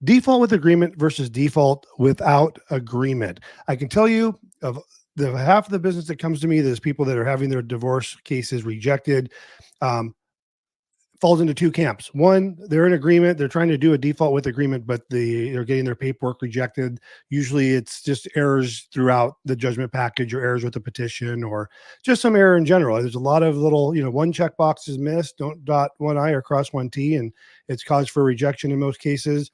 Default with agreement versus default without agreement. I can tell you of the half of the business that comes to me, there's people that are having their divorce cases rejected. Um, Falls into two camps. One, they're in agreement. They're trying to do a default with agreement, but they're getting their paperwork rejected. Usually it's just errors throughout the judgment package or errors with the petition or just some error in general. There's a lot of little, one checkbox is missed, don't dot one I or cross one T, and it's cause for rejection in most cases.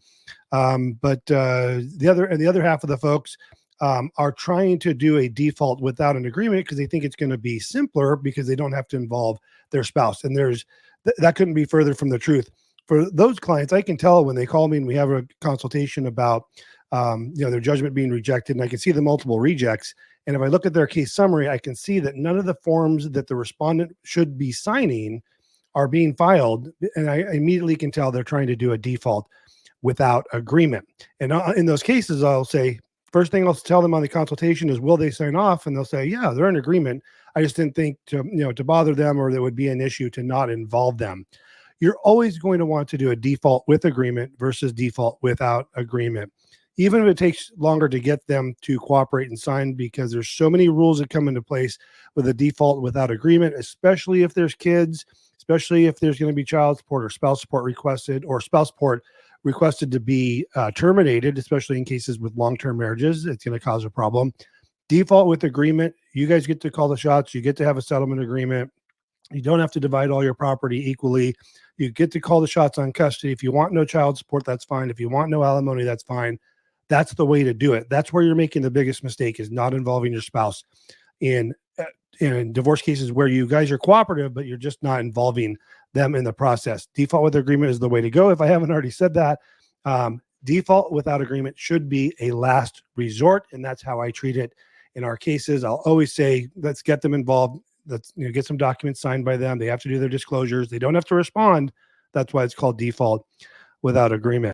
But the other half of the folks are trying to do a default without an agreement because they think it's going to be simpler because they don't have to involve their spouse. And that couldn't be further from the truth. For those clients, I can tell when they call me and we have a consultation about their judgment being rejected, and I can see the multiple rejects. And if I look at their case summary, I can see that none of the forms that the respondent should be signing are being filed, and I immediately can tell they're trying to do a default without agreement. And in those cases, I'll say, first thing I'll tell them on the consultation is, will they sign off? And they'll say, yeah, they're in agreement. I just didn't think to bother them, or there would be an issue to not involve them. You're always going to want to do a default with agreement versus default without agreement, even if it takes longer to get them to cooperate and sign, because there's so many rules that come into place with a default without agreement, especially if there's kids, especially if there's going to be child support or spouse support requested, or spouse support requested to be terminated, especially in cases with long-term marriages. It's going to cause a problem. Default with agreement, you guys get to call the shots. You get to have a settlement agreement. You don't have to divide all your property equally. You get to call the shots on custody. If you want no child support, that's fine. If you want no alimony, that's fine. That's the way to do it. That's where you're making the biggest mistake, is not involving your spouse in divorce cases where you guys are cooperative, but you're just not involving them in the process. Default with agreement is the way to go. If I haven't already said that, default without agreement should be a last resort, and that's how I treat it in our cases. I'll always say, let's get them involved. Let's get some documents signed by them. They have to do their disclosures. They don't have to respond. That's why it's called default without agreement.